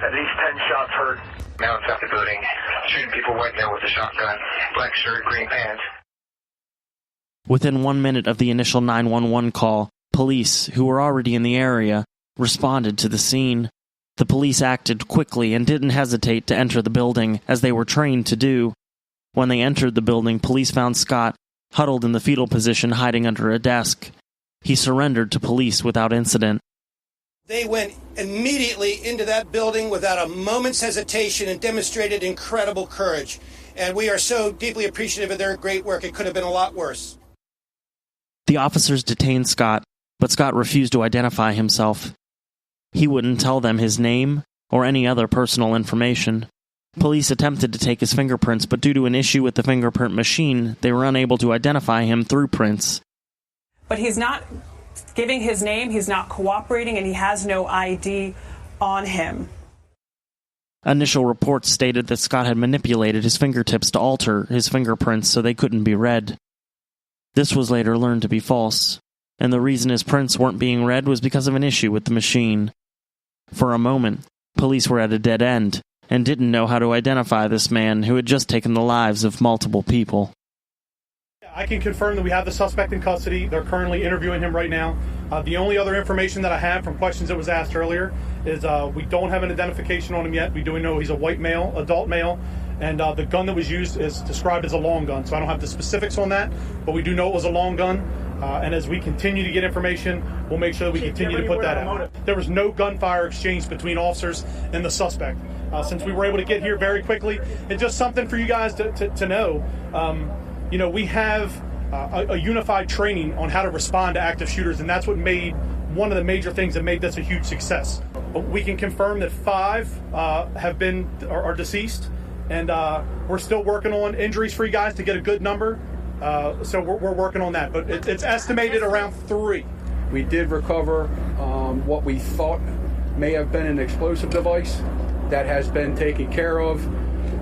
At least 10 shots heard. Now inside the building, shooting people right now with a shotgun. Black shirt, green pants. Within 1 minute of the initial 911 call, police, who were already in the area, responded to the scene. The police acted quickly and didn't hesitate to enter the building, as they were trained to do. When they entered the building, police found Scott huddled in the fetal position, hiding under a desk. He surrendered to police without incident. They went immediately into that building without a moment's hesitation and demonstrated incredible courage. And we are so deeply appreciative of their great work. It could have been a lot worse. The officers detained Scott, but Scott refused to identify himself. He wouldn't tell them his name or any other personal information. Police attempted to take his fingerprints, but due to an issue with the fingerprint machine, they were unable to identify him through prints. But he's not giving his name, he's not cooperating, and he has no ID on him. Initial reports stated that Scott had manipulated his fingertips to alter his fingerprints so they couldn't be read. This was later learned to be false, and the reason his prints weren't being read was because of an issue with the machine. For a moment, police were at a dead end, and didn't know how to identify this man who had just taken the lives of multiple people. I can confirm that we have the suspect in custody. They're currently interviewing him right now. The only other information that I have from questions that was asked earlier is we don't have an identification on him yet. We do know he's a white male, adult male, and the gun that was used is described as a long gun. So I don't have the specifics on that, but we do know it was a long gun. And as we continue to get information, we'll make sure that we continue to put that out. There was no gunfire exchange between officers and the suspect. Since we were able to get here very quickly, and just something for you guys to know, we have a unified training on how to respond to active shooters, and that's what made one of the major things that made this a huge success. We can confirm that 5 are deceased, and we're still working on injuries-free guys to get a good number. So we're working on that, but it's estimated around 3. We did recover what we thought may have been an explosive device that has been taken care of.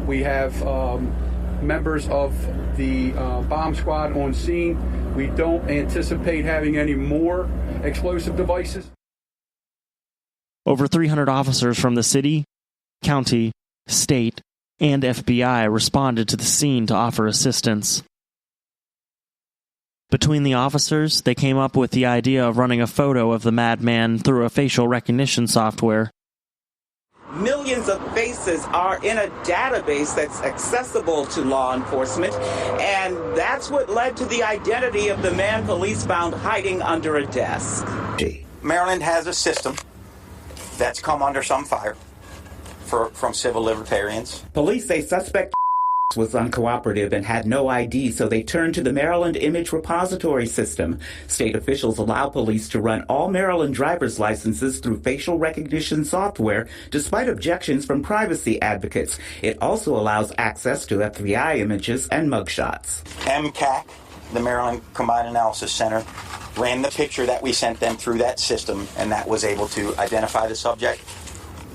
We have members of the bomb squad on scene. We don't anticipate having any more explosive devices. Over 300 officers from the city, county, state, and FBI responded to the scene to offer assistance. Between the officers, they came up with the idea of running a photo of the madman through a facial recognition software. Millions of faces are in a database that's accessible to law enforcement, and that's what led to the identity of the man police found hiding under a desk. Maryland has a system that's come under some fire from civil libertarians. Police say suspect was uncooperative and had no ID, so they turned to the Maryland Image Repository System. State officials allow police to run all Maryland driver's licenses through facial recognition software, despite objections from privacy advocates. It also allows access to FBI images and mugshots. MCAC, the Maryland Combined Analysis Center, ran the picture that we sent them through that system, and that was able to identify the subject.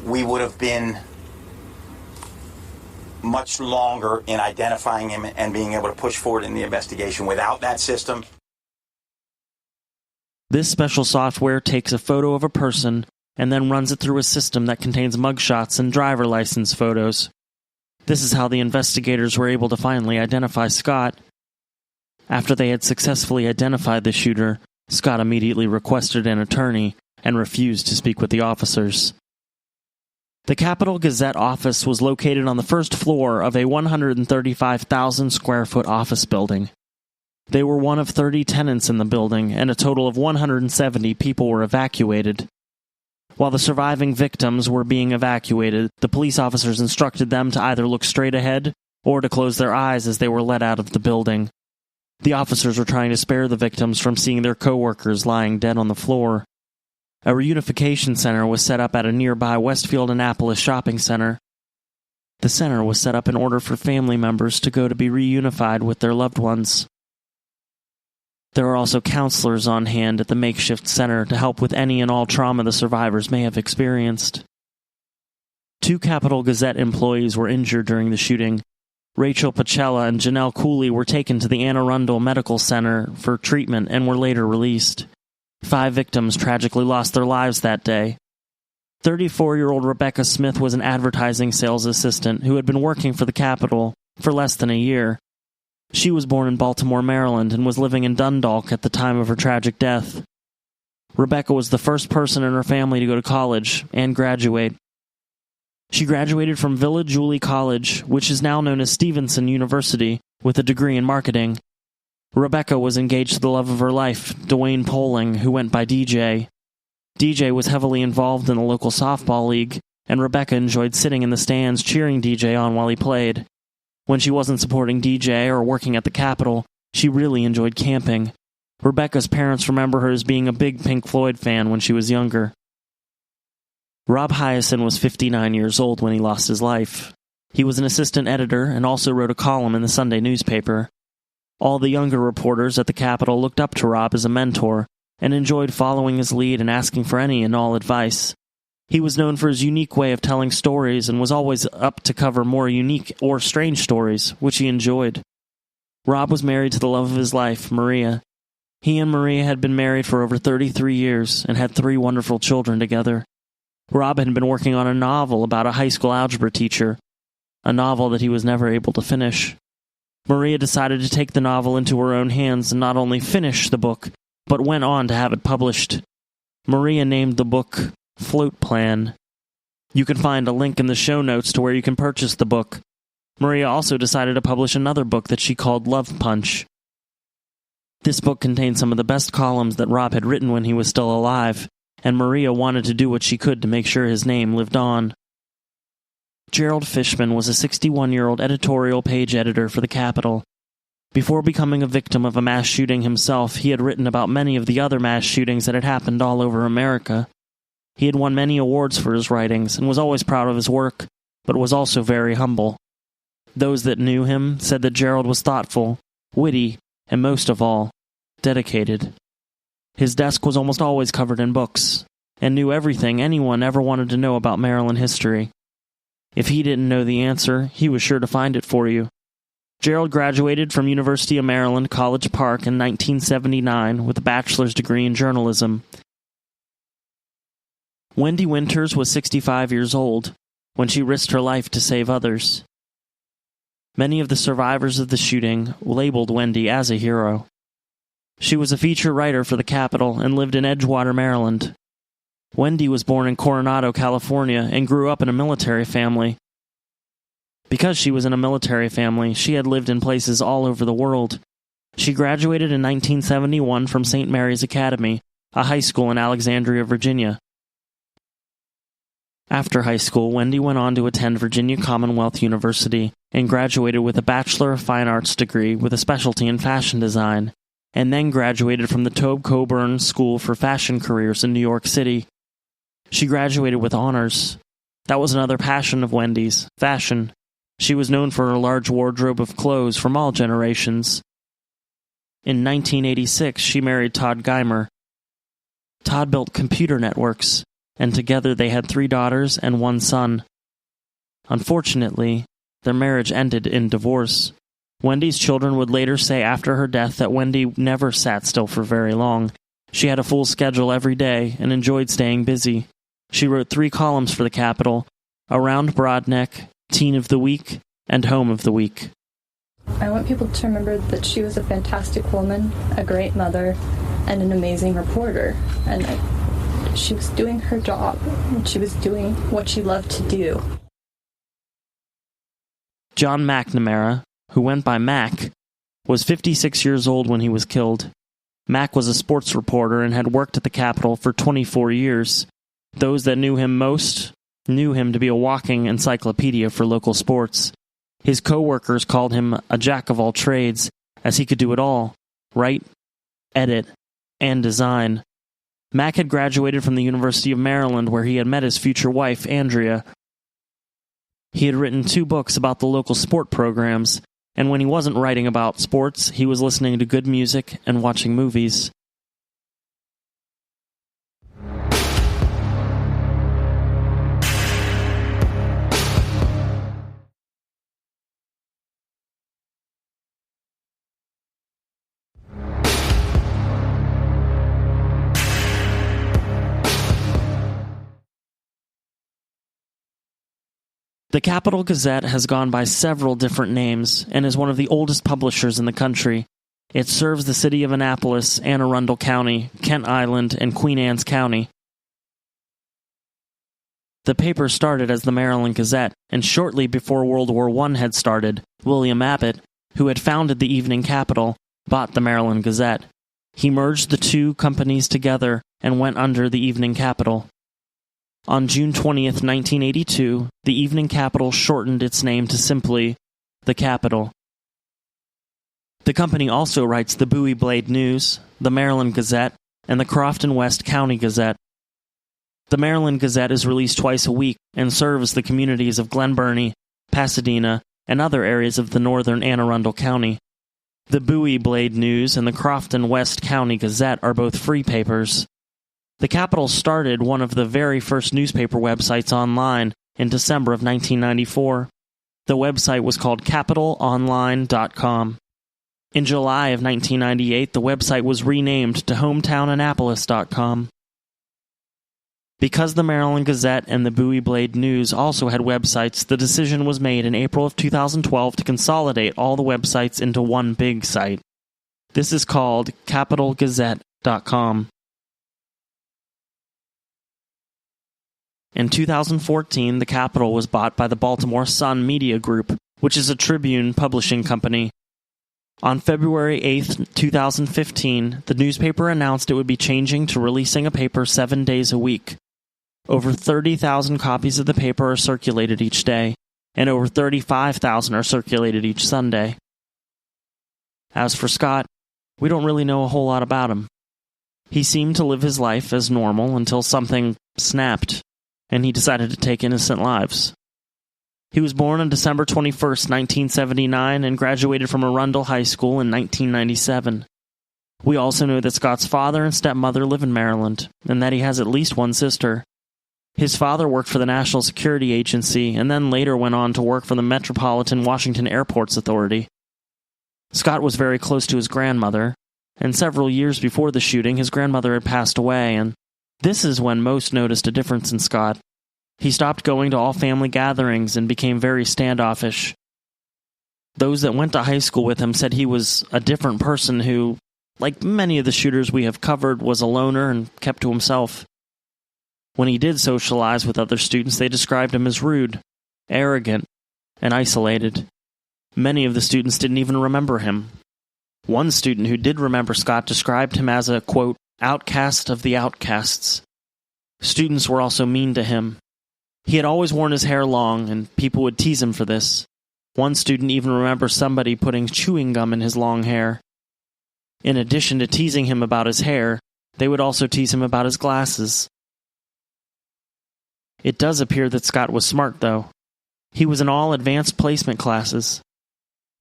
We would have been much longer in identifying him and being able to push forward in the investigation without that system. This special software takes a photo of a person and then runs it through a system that contains mugshots and driver license photos. This is how the investigators were able to finally identify Scott. After they had successfully identified the shooter, Scott immediately requested an attorney and refused to speak with the officers. The Capital Gazette office was located on the first floor of a 135,000-square-foot office building. They were one of 30 tenants in the building, and a total of 170 people were evacuated. While the surviving victims were being evacuated, the police officers instructed them to either look straight ahead or to close their eyes as they were let out of the building. The officers were trying to spare the victims from seeing their co-workers lying dead on the floor. A reunification center was set up at a nearby Westfield Annapolis shopping center. The center was set up in order for family members to go to be reunified with their loved ones. There are also counselors on hand at the makeshift center to help with any and all trauma the survivors may have experienced. 2 Capital Gazette employees were injured during the shooting. Rachel Pacella and Janelle Cooley were taken to the Anne Arundel Medical Center for treatment and were later released. 5 victims tragically lost their lives that day. 34-year-old Rebecca Smith was an advertising sales assistant who had been working for the Capitol for less than a year. She was born in Baltimore, Maryland, and was living in Dundalk at the time of her tragic death. Rebecca was the first person in her family to go to college and graduate. She graduated from Villa Julie College, which is now known as Stevenson University, with a degree in marketing. Rebecca was engaged to the love of her life, Dwayne Poling, who went by DJ. DJ was heavily involved in the local softball league, and Rebecca enjoyed sitting in the stands cheering DJ on while he played. When she wasn't supporting DJ or working at the Capitol, she really enjoyed camping. Rebecca's parents remember her as being a big Pink Floyd fan when she was younger. Rob Hyacin was 59 years old when he lost his life. He was an assistant editor and also wrote a column in the Sunday newspaper. All the younger reporters at the Capitol looked up to Rob as a mentor and enjoyed following his lead and asking for any and all advice. He was known for his unique way of telling stories and was always up to cover more unique or strange stories, which he enjoyed. Rob was married to the love of his life, Maria. He and Maria had been married for over 33 years and had 3 wonderful children together. Rob had been working on a novel about a high school algebra teacher, a novel that he was never able to finish. Maria decided to take the novel into her own hands and not only finish the book, but went on to have it published. Maria named the book Float Plan. You can find a link in the show notes to where you can purchase the book. Maria also decided to publish another book that she called Love Punch. This book contained some of the best columns that Rob had written when he was still alive, and Maria wanted to do what she could to make sure his name lived on. Gerald Fishman was a 61-year-old editorial page editor for the Capitol. Before becoming a victim of a mass shooting himself, he had written about many of the other mass shootings that had happened all over America. He had won many awards for his writings and was always proud of his work, but was also very humble. Those that knew him said that Gerald was thoughtful, witty, and most of all, dedicated. His desk was almost always covered in books, and knew everything anyone ever wanted to know about Maryland history. If he didn't know the answer, he was sure to find it for you. Gerald graduated from University of Maryland, College Park in 1979 with a bachelor's degree in journalism. Wendy Winters was 65 years old when she risked her life to save others. Many of the survivors of the shooting labeled Wendy as a hero. She was a feature writer for the Capitol and lived in Edgewater, Maryland. Wendy was born in Coronado, California, and grew up in a military family. Because she was in a military family, she had lived in places all over the world. She graduated in 1971 from St. Mary's Academy, a high school in Alexandria, Virginia. After high school, Wendy went on to attend Virginia Commonwealth University and graduated with a Bachelor of Fine Arts degree with a specialty in fashion design, and then graduated from the Tobe Coburn School for Fashion Careers in New York City. She graduated with honors. That was another passion of Wendy's, fashion. She was known for her large wardrobe of clothes from all generations. In 1986, she married Todd Geimer. Todd built computer networks, and together they had 3 daughters and 1 son. Unfortunately, their marriage ended in divorce. Wendy's children would later say after her death that Wendy never sat still for very long. She had a full schedule every day and enjoyed staying busy. She wrote 3 columns for the Capitol: Around Broadneck, Teen of the Week, and Home of the Week. I want people to remember that she was a fantastic woman, a great mother, and an amazing reporter. And she was doing her job, and she was doing what she loved to do. John McNamara, who went by Mac, was 56 years old when he was killed. Mac was a sports reporter and had worked at the Capitol for 24 years. Those that knew him most knew him to be a walking encyclopedia for local sports. His co-workers called him a jack of all trades, as he could do it all: write, edit, and design. Mac had graduated from the University of Maryland, where he had met his future wife, Andrea. He had written 2 books about the local sport programs, and when he wasn't writing about sports, he was listening to good music and watching movies. The Capital Gazette has gone by several different names and is one of the oldest publishers in the country. It serves the city of Annapolis, Anne Arundel County, Kent Island, and Queen Anne's County. The paper started as the Maryland Gazette, and shortly before World War I had started, William Abbott, who had founded the Evening Capital, bought the Maryland Gazette. He merged the two companies together and went under the Evening Capital. On June 20th, 1982, the Evening Capital shortened its name to simply the Capital. The company also writes the Bowie Blade News, the Maryland Gazette, and the Crofton West County Gazette. The Maryland Gazette is released twice a week and serves the communities of Glen Burnie, Pasadena, and other areas of the northern Anne Arundel County. The Bowie Blade News and the Crofton West County Gazette are both free papers. The Capital started one of the very first newspaper websites online in December of 1994. The website was called capitalonline.com. In July of 1998, the website was renamed to hometownannapolis.com. Because the Maryland Gazette and the Bowie Blade News also had websites, the decision was made in April of 2012 to consolidate all the websites into one big site. This is called capitalgazette.com. In 2014, the Capital was bought by the Baltimore Sun Media Group, which is a Tribune publishing company. On February 8, 2015, the newspaper announced it would be changing to releasing a paper 7 days a week. Over 30,000 copies of the paper are circulated each day, and over 35,000 are circulated each Sunday. As for Scott, we don't really know a whole lot about him. He seemed to live his life as normal until something snapped, and he decided to take innocent lives. He was born on December 21, 1979, and graduated from Arundel High School in 1997. We also know that Scott's father and stepmother live in Maryland, and that he has at least one sister. His father worked for the National Security Agency, and then later went on to work for the Metropolitan Washington Airports Authority. Scott was very close to his grandmother, and several years before the shooting, his grandmother had passed away, and this is when most noticed a difference in Scott. He stopped going to all family gatherings and became very standoffish. Those that went to high school with him said he was a different person who, like many of the shooters we have covered, was a loner and kept to himself. When he did socialize with other students, they described him as rude, arrogant, and isolated. Many of the students didn't even remember him. One student who did remember Scott described him as a, quote, outcast of the outcasts. Students were also mean to him. He had always worn his hair long, and people would tease him for this. One student even remembers somebody putting chewing gum in his long hair. In addition to teasing him about his hair, they would also tease him about his glasses. It does appear that Scott was smart, though. He was in all advanced placement classes.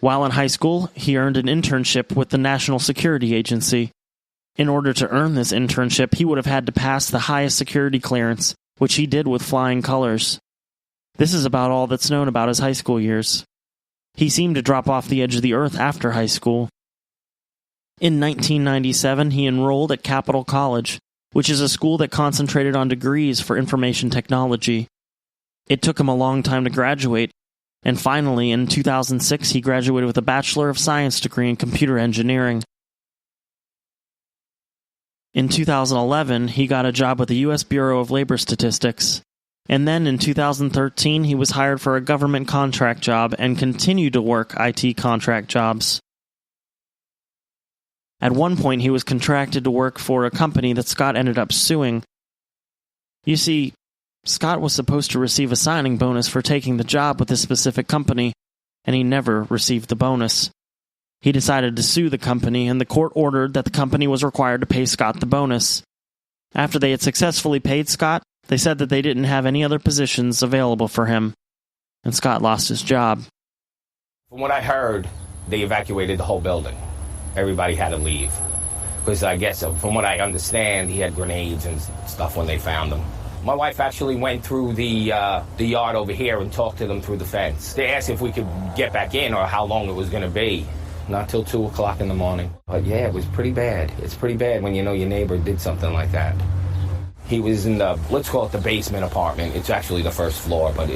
While in high school, he earned an internship with the National Security Agency. In order to earn this internship, he would have had to pass the highest security clearance, which he did with flying colors. This is about all that's known about his high school years. He seemed to drop off the edge of the earth after high school. In 1997, he enrolled at Capital College, which is a school that concentrated on degrees for information technology. It took him a long time to graduate, and finally, in 2006, he graduated with a Bachelor of Science degree in computer engineering. In 2011, he got a job with the U.S. Bureau of Labor Statistics. And then in 2013, he was hired for a government contract job and continued to work IT contract jobs. At one point, he was contracted to work for a company that Scott ended up suing. You see, Scott was supposed to receive a signing bonus for taking the job with this specific company, and he never received the bonus. He decided to sue the company, and the court ordered that the company was required to pay Scott the bonus. After they had successfully paid Scott, they said that they didn't have any other positions available for him, and Scott lost his job. From what I heard, they evacuated the whole building. Everybody had to leave. Because I guess, from what I understand, he had grenades and stuff when they found him. My wife actually went through the yard over here and talked to them through the fence. They asked if we could get back in or how long it was going to be. Not till 2 o'clock in the morning. But yeah, it was pretty bad. It's pretty bad when you know your neighbor did something like that. He was in the, let's call it the basement apartment. It's actually the first floor, but